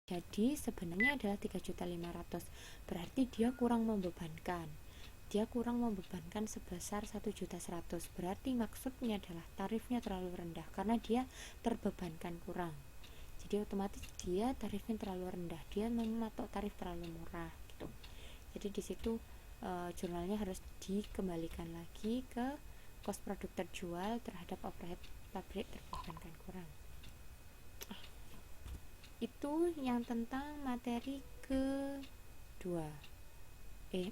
Jadi sebenarnya adalah 3.500.000, berarti dia kurang membebankan. Sebesar 1.100.000. Berarti maksudnya adalah tarifnya terlalu rendah karena dia terbebankan kurang. Jadi otomatis dia tarifnya terlalu rendah, dia mematok tarif terlalu murah gitu. Jadi di situ jurnalnya harus dikembalikan lagi ke kos produk terjual terhadap overhead pabrik terbebankan kurang. Itu yang tentang materi kedua,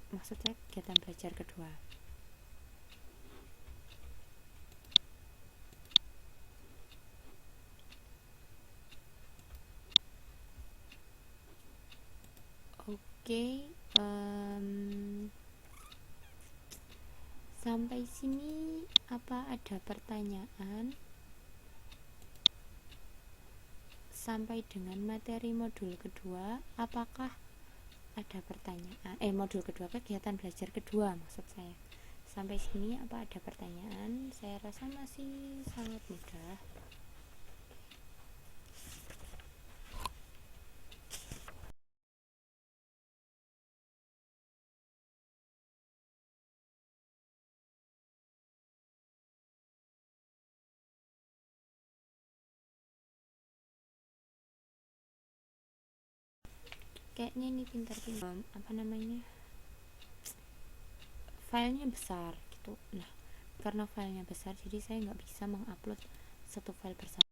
maksudnya kegiatan belajar kedua. Oke, sampai sini apa ada pertanyaan? Sampai dengan materi modul kedua, apakah ada pertanyaan? Modul kedua, kegiatan belajar kedua maksud saya. Sampai sini apa ada pertanyaan? Saya rasa masih sangat mudah. Kayaknya ini pintar-pintar filenya besar gitu. Nah, karena filenya besar, jadi saya nggak bisa mengupload satu file bersama.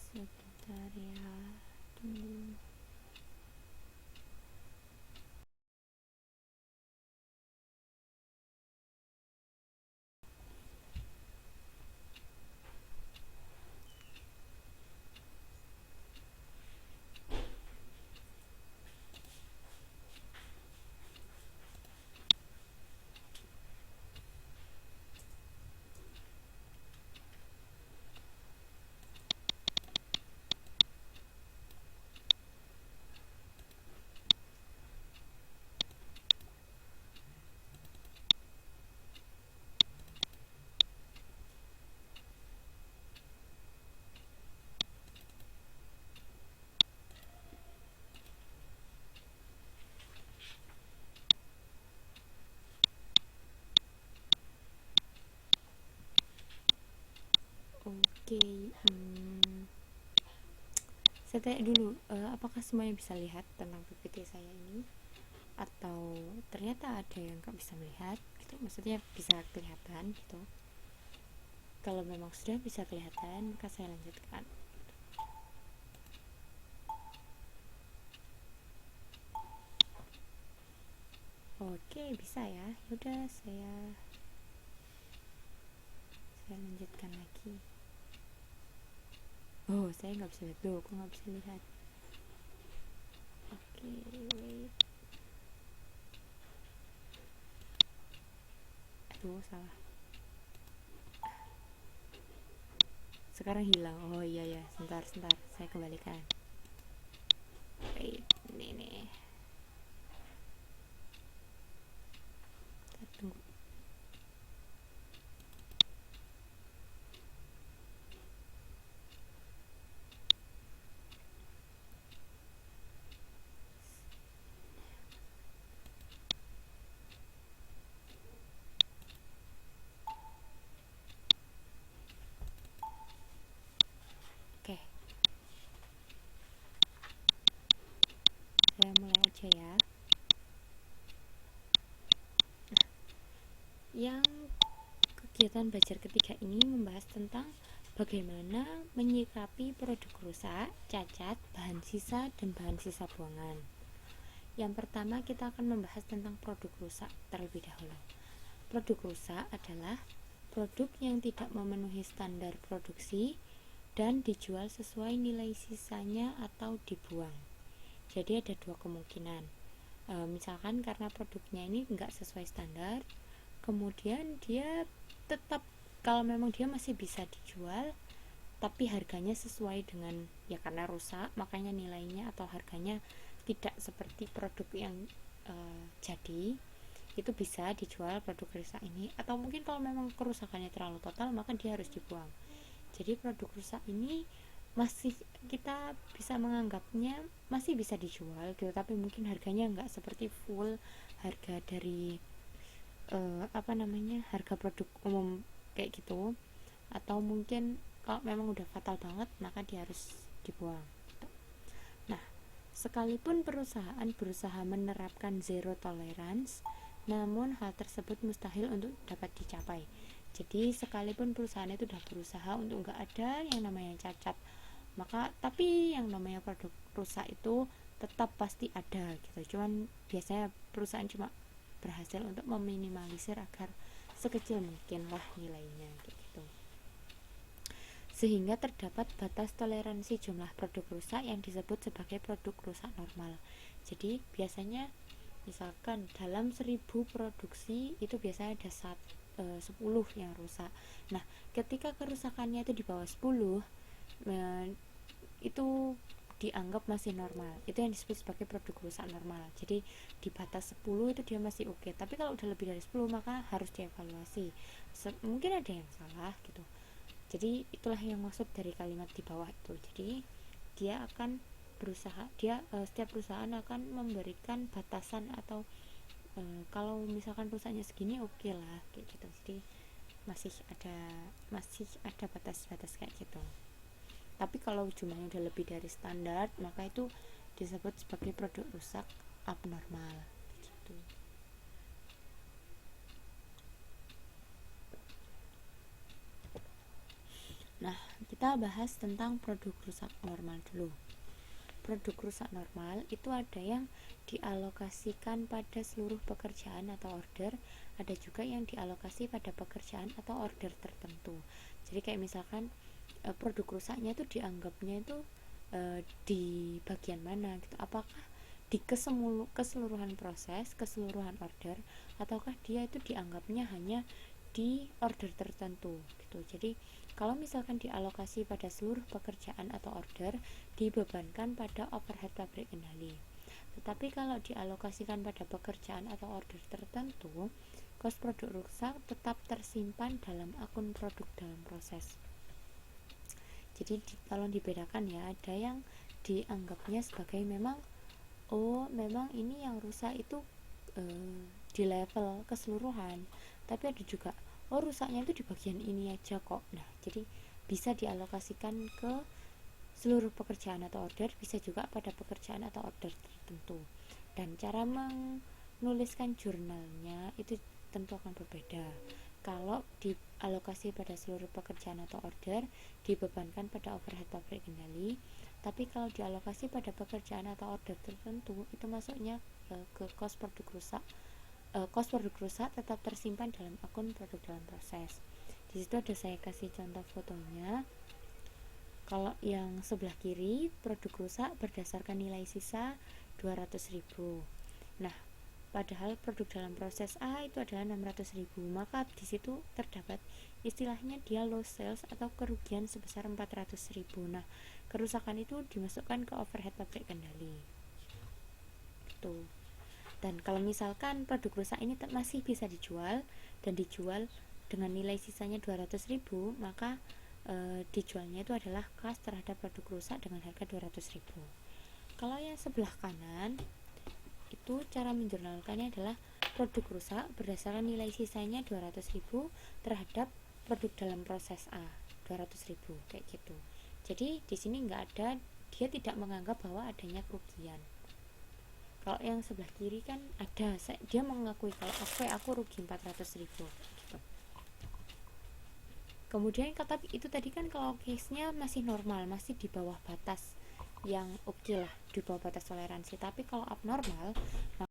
Sebentar ya, tunggu. Oke, saya tanya dulu, apakah semuanya bisa lihat tentang PPT saya ini? Atau ternyata ada yang nggak bisa melihat gitu, maksudnya bisa kelihatan gitu. Kalau memang sudah bisa kelihatan, maka saya lanjutkan. Oke, bisa ya. Udah, saya lanjutkan lagi. Oh, saya nggak bisa lihat. Tuh, aku nggak bisa lihat. Oke, wait. Aduh, salah. Sekarang hilang. Oh iya ya, sebentar. Saya kembalikan. Wait, ini nih. Kita tunggu. Oke, saya mulai aja ya. Yang kegiatan belajar ketiga ini membahas tentang bagaimana menyikapi produk rusak, cacat, bahan sisa, dan bahan sisa buangan. Yang pertama kita akan membahas tentang produk rusak terlebih dahulu. Produk rusak adalah produk yang tidak memenuhi standar produksi dan dijual sesuai nilai sisanya atau dibuang. Jadi ada dua kemungkinan. Misalkan karena produknya ini nggak sesuai standar, kemudian dia tetap, kalau memang dia masih bisa dijual tapi harganya sesuai dengan, ya karena rusak makanya nilainya atau harganya tidak seperti produk yang jadi, itu bisa dijual produk rusak ini. Atau mungkin kalau memang kerusakannya terlalu total maka dia harus dibuang. Jadi produk rusak ini masih kita bisa menganggapnya masih bisa dijual gitu, tapi mungkin harganya nggak seperti full harga dari harga produk umum kayak gitu. Atau mungkin kalau memang udah fatal banget maka dia harus dibuang gitu. Nah, sekalipun perusahaan berusaha menerapkan zero tolerance, namun hal tersebut mustahil untuk dapat dicapai. Jadi sekalipun perusahaan itu sudah berusaha untuk nggak ada yang namanya cacat, maka tapi yang namanya produk rusak itu tetap pasti ada gitu. Cuman biasanya perusahaan cuma berhasil untuk meminimalisir agar sekecil mungkin lah nilainya gitu. Sehingga terdapat batas toleransi jumlah produk rusak yang disebut sebagai produk rusak normal. Jadi biasanya misalkan dalam 1000 produksi itu biasanya ada 10 yang rusak. Nah, ketika kerusakannya itu di bawah 10, itu dianggap masih normal. Itu yang disebut sebagai produk rusak normal. Jadi di batas 10 itu dia masih oke. Tapi kalau udah lebih dari 10 maka harus dievaluasi. Mungkin ada yang salah gitu. Jadi itulah yang maksud dari kalimat di bawah itu. Jadi dia akan berusaha, setiap perusahaan akan memberikan batasan atau kalau misalkan rusaknya segini oke lah kayak gitu. Jadi masih ada batas-batas kayak gitu. Tapi kalau jumlahnya udah lebih dari standar maka itu disebut sebagai produk rusak abnormal gitu. Nah, kita bahas tentang produk rusak normal dulu. Produk rusak normal itu ada yang dialokasikan pada seluruh pekerjaan atau order, ada juga yang dialokasi pada pekerjaan atau order tertentu. Jadi kayak misalkan produk rusaknya itu dianggapnya itu di bagian mana gitu, apakah di keseluruhan proses, keseluruhan order, ataukah dia itu dianggapnya hanya di order tertentu gitu. Jadi kalau misalkan dialokasi pada seluruh pekerjaan atau order, dibebankan pada overhead pabrik kendali. Tetapi kalau dialokasikan pada pekerjaan atau order tertentu, kos produk rusak tetap tersimpan dalam akun produk dalam proses. Jadi tolong dibedakan ya, ada yang dianggapnya sebagai memang ini yang rusak itu di level keseluruhan, tapi ada juga rusaknya itu di bagian ini aja kok. Nah, jadi bisa dialokasikan ke seluruh pekerjaan atau order, bisa juga pada pekerjaan atau order tertentu. Dan cara menuliskan jurnalnya itu tentu akan berbeda. Kalau dialokasi pada seluruh pekerjaan atau order, dibebankan pada overhead pabrik kendali. Tapi kalau dialokasi pada pekerjaan atau order tertentu, itu masuknya ke kos produk rusak. Kos produk rusak tetap tersimpan dalam akun produk dalam proses. Di situ ada saya kasih contoh fotonya. Kalau yang sebelah kiri produk rusak berdasarkan nilai sisa 200.000. Nah, padahal produk dalam proses A itu adalah 600.000, maka di situ terdapat istilahnya dia loss sales atau kerugian sebesar 400.000. Nah, kerusakan itu dimasukkan ke overhead pabrik kendali. Tuh. Dan kalau misalkan produk rusak ini masih bisa dijual dan dijual dengan nilai sisanya 200.000, maka dijualnya itu adalah kas terhadap produk rusak dengan harga 200.000. Kalau yang sebelah kanan itu cara menjurnalkannya adalah produk rusak berdasarkan nilai sisanya 200.000 terhadap produk dalam proses A 200.000 kayak gitu. Jadi di sini nggak ada, dia tidak menganggap bahwa adanya kerugian. Kalau yang sebelah kiri kan ada, dia mengakui kalau aku rugi 400.000 gitu. Kemudian tapi itu tadi kan kalau case-nya masih normal, masih di bawah batas yang oke lah, di bawah batas toleransi. Tapi kalau abnormal